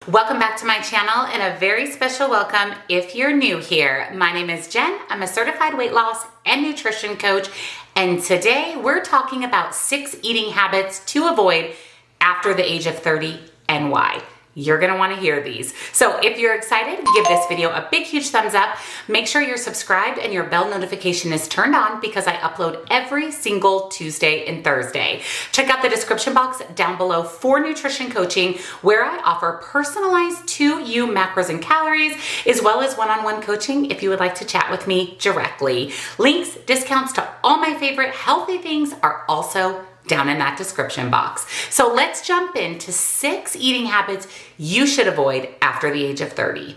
Welcome back to my channel and a very special welcome if you're new here. My name is Jen. I'm a certified weight loss and nutrition coach, and today we're talking about 6 eating habits to avoid after the age of 30 and why. You're gonna wanna hear these. So if you're excited, give this video a big, huge thumbs up. Make sure you're subscribed and your bell notification is turned on because I upload every single Tuesday and Thursday. Check out the description box down below for nutrition coaching, where I offer personalized to you macros and calories, as well as one-on-one coaching if you would like to chat with me directly. Links, discounts to all my favorite healthy things are also down in that description box. So let's jump into 6 eating habits you should avoid after the age of 30.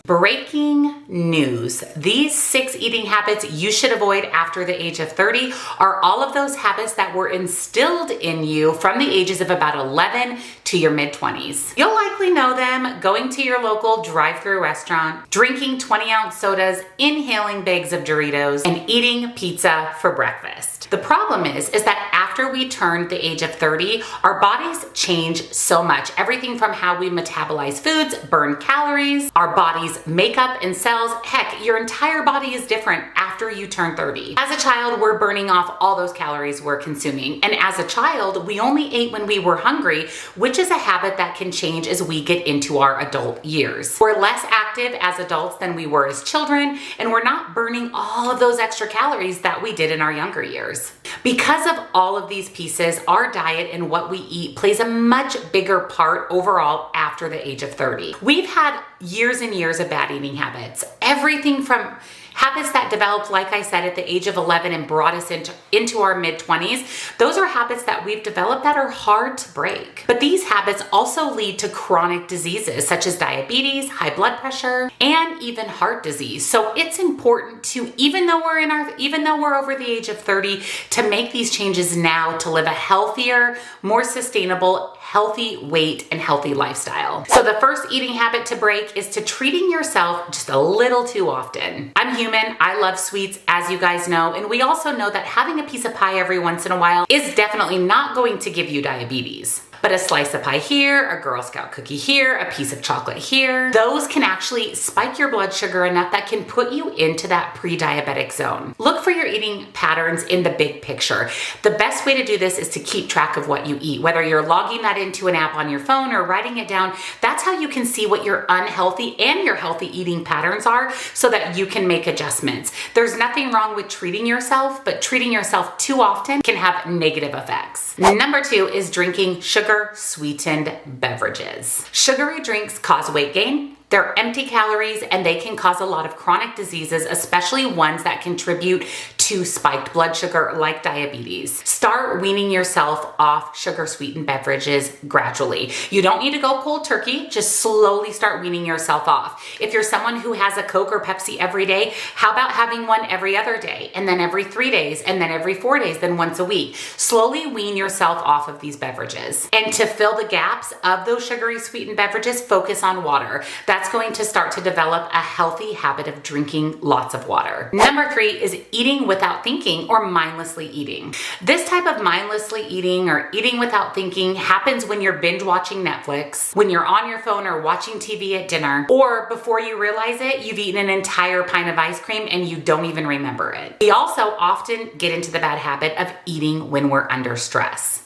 Breaking news. These 6 eating habits you should avoid after the age of 30 are all of those habits that were instilled in you from the ages of about 11 to your mid-20s. You'll likely know them: going to your local drive-through restaurant, drinking 20-ounce sodas, inhaling bags of Doritos, and eating pizza for breakfast. The problem is that after we turn the age of 30, our bodies change so much. Everything from how we metabolize foods, burn calories, our bodies makeup and cells. Heck, your entire body is different after you turn 30. As a child, we're burning off all those calories we're consuming. And as a child, we only ate when we were hungry, which is a habit that can change as we get into our adult years. We're less active as adults than we were as children, and we're not burning all of those extra calories that we did in our younger years. Because of all of these pieces, our diet and what we eat plays a much bigger part overall after the age of 30. We've had years and years of bad eating habits. Everything from habits that developed, like I said, at the age of 11 and brought us into our mid-20s. Those are habits that we've developed that are hard to break. But these habits also lead to chronic diseases such as diabetes, high blood pressure, and even heart disease. So it's important to, even though we're over the age of 30, to make these changes now to live a healthier, more sustainable, healthy weight and healthy lifestyle. So the first eating habit to break is to treating yourself just a little too often. I'm human. I love sweets, as you guys know, and we also know that having a piece of pie every once in a while is definitely not going to give you diabetes. But a slice of pie here, a Girl Scout cookie here, a piece of chocolate here, those can actually spike your blood sugar enough that can put you into that pre-diabetic zone. Look for your eating patterns in the big picture. The best way to do this is to keep track of what you eat. Whether you're logging that into an app on your phone or writing it down, that's how you can see what your unhealthy and your healthy eating patterns are so that you can make adjustments. There's nothing wrong with treating yourself, but treating yourself too often can have negative effects. Number 2 is drinking sugar-sweetened beverages. Sugary drinks cause weight gain. They're empty calories and they can cause a lot of chronic diseases, especially ones that contribute to spiked blood sugar like diabetes. Start weaning yourself off sugar-sweetened beverages gradually. You don't need to go cold turkey, just slowly start weaning yourself off. If you're someone who has a Coke or Pepsi every day, how about having one every other day, and then every 3 days, and then every 4 days, then once a week? Slowly wean yourself off of these beverages. And to fill the gaps of those sugary sweetened beverages, focus on water. That's going to start to develop a healthy habit of drinking lots of water. Number 3 is eating without thinking or mindlessly eating. This type of mindlessly eating or eating without thinking happens when you're binge watching Netflix, when you're on your phone or watching TV at dinner, or before you realize it, you've eaten an entire pint of ice cream and you don't even remember it. We also often get into the bad habit of eating when we're under stress.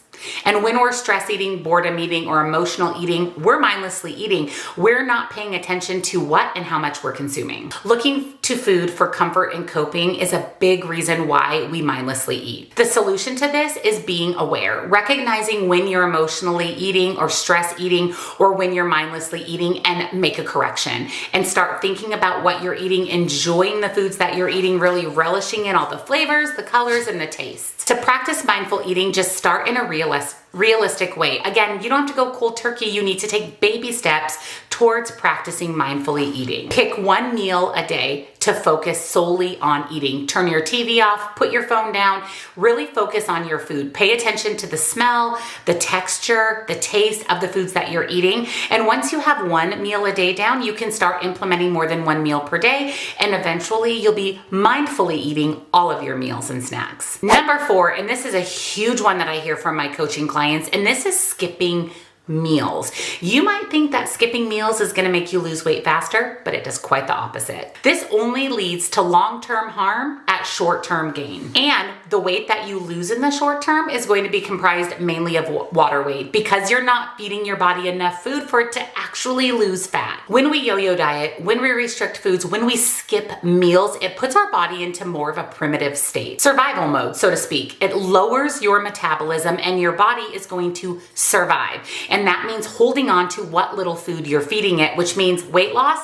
And when we're stress eating, boredom eating, or emotional eating, we're mindlessly eating. We're not paying attention to what and how much we're consuming. Looking to food for comfort and coping is a big reason why we mindlessly eat. The solution to this is being aware, recognizing when you're emotionally eating or stress eating or when you're mindlessly eating, and make a correction and start thinking about what you're eating, enjoying the foods that you're eating, really relishing in all the flavors, the colors, and the tastes. To practice mindful eating, just start in a realistic way. Again, you don't have to go cold turkey. You need to take baby steps towards practicing mindfully eating. Pick one meal a day to focus solely on eating. Turn your TV off, put your phone down, really focus on your food. Pay attention to the smell, the texture, the taste of the foods that you're eating. And once you have one meal a day down, you can start implementing more than one meal per day. And eventually you'll be mindfully eating all of your meals and snacks. Number 4, and this is a huge one that I hear from my coaching clients, and this is skipping meals. You might think that skipping meals is going to make you lose weight faster, but it does quite the opposite. This only leads to long-term harm at short-term gain. And the weight that you lose in the short term is going to be comprised mainly of water weight because you're not feeding your body enough food for it to actually lose fat. When we yo-yo diet, when we restrict foods, when we skip meals, it puts our body into more of a primitive state. Survival mode, so to speak. It lowers your metabolism and your body is going to survive. And that means holding on to what little food you're feeding it, which means weight loss,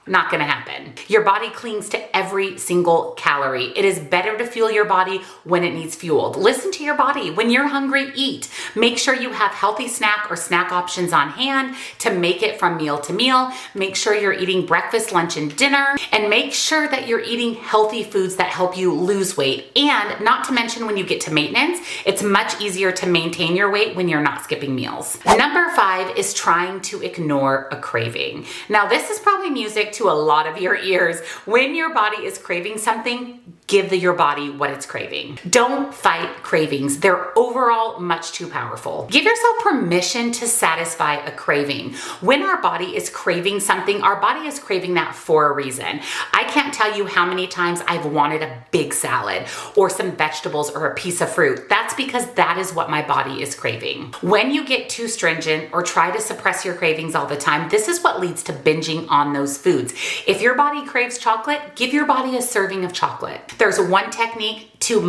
not gonna happen. Your body clings to every single calorie. It is better to fuel your body when it needs fueled. Listen to your body. When you're hungry, eat. Make sure you have healthy snack or snack options on hand to make it from meal to meal. Make sure you're eating breakfast, lunch, and dinner. And make sure that you're eating healthy foods that help you lose weight. And not to mention when you get to maintenance, it's much easier to maintain your weight when you're not skipping meals. Number 5 is trying to ignore a craving. Now this is probably music to a lot of your ears. When your body is craving something, give your body what it's craving. Don't fight cravings. They're overall much too powerful. Give yourself permission to satisfy a craving. When our body is craving something, our body is craving that for a reason. I can't tell you how many times I've wanted a big salad or some vegetables or a piece of fruit. That's because that is what my body is craving. When you get too stringent or try to suppress your cravings all the time, this is what leads to binging on those foods. If your body craves chocolate, give your body a serving of chocolate. There's one technique to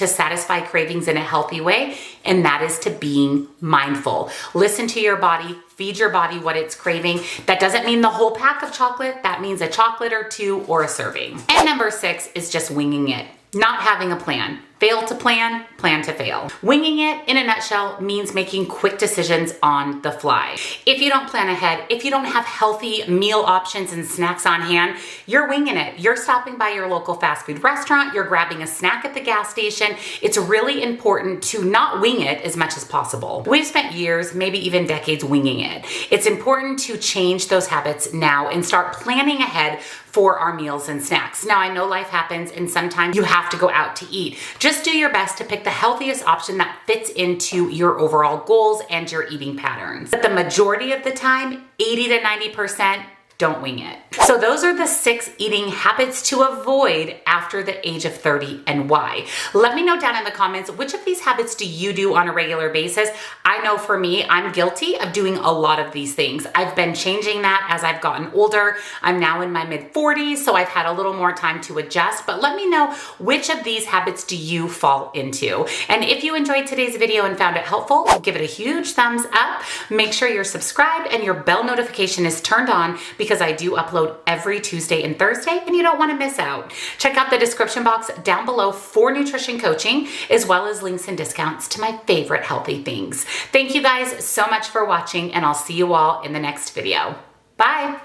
satisfy cravings in a healthy way, and that is to being mindful. Listen to your body, feed your body what it's craving. That doesn't mean the whole pack of chocolate, that means a chocolate or 2 or a serving. And number 6 is just winging it. Not having a plan. Fail to plan, plan to fail. Winging it, in a nutshell, means making quick decisions on the fly. If you don't plan ahead, if you don't have healthy meal options and snacks on hand, you're winging it. You're stopping by your local fast food restaurant, you're grabbing a snack at the gas station. It's really important to not wing it as much as possible. We've spent years, maybe even decades, winging it. It's important to change those habits now and start planning ahead for our meals and snacks. Now, I know life happens and sometimes you have to go out to eat. Just do your best to pick the healthiest option that fits into your overall goals and your eating patterns. But the majority of the time, 80 to 90%, don't wing it. So those are the 6 eating habits to avoid after the age of 30 and why. Let me know down in the comments, which of these habits do you do on a regular basis? I know for me, I'm guilty of doing a lot of these things. I've been changing that as I've gotten older. I'm now in my mid-40s, so I've had a little more time to adjust, but let me know which of these habits do you fall into. And if you enjoyed today's video and found it helpful, give it a huge thumbs up. Make sure you're subscribed and your bell notification is turned on because I do upload every Tuesday and Thursday and you don't want to miss out. Check out the description box down below for nutrition coaching, as well as links and discounts to my favorite healthy things. Thank you guys so much for watching, and I'll see you all in the next video. Bye.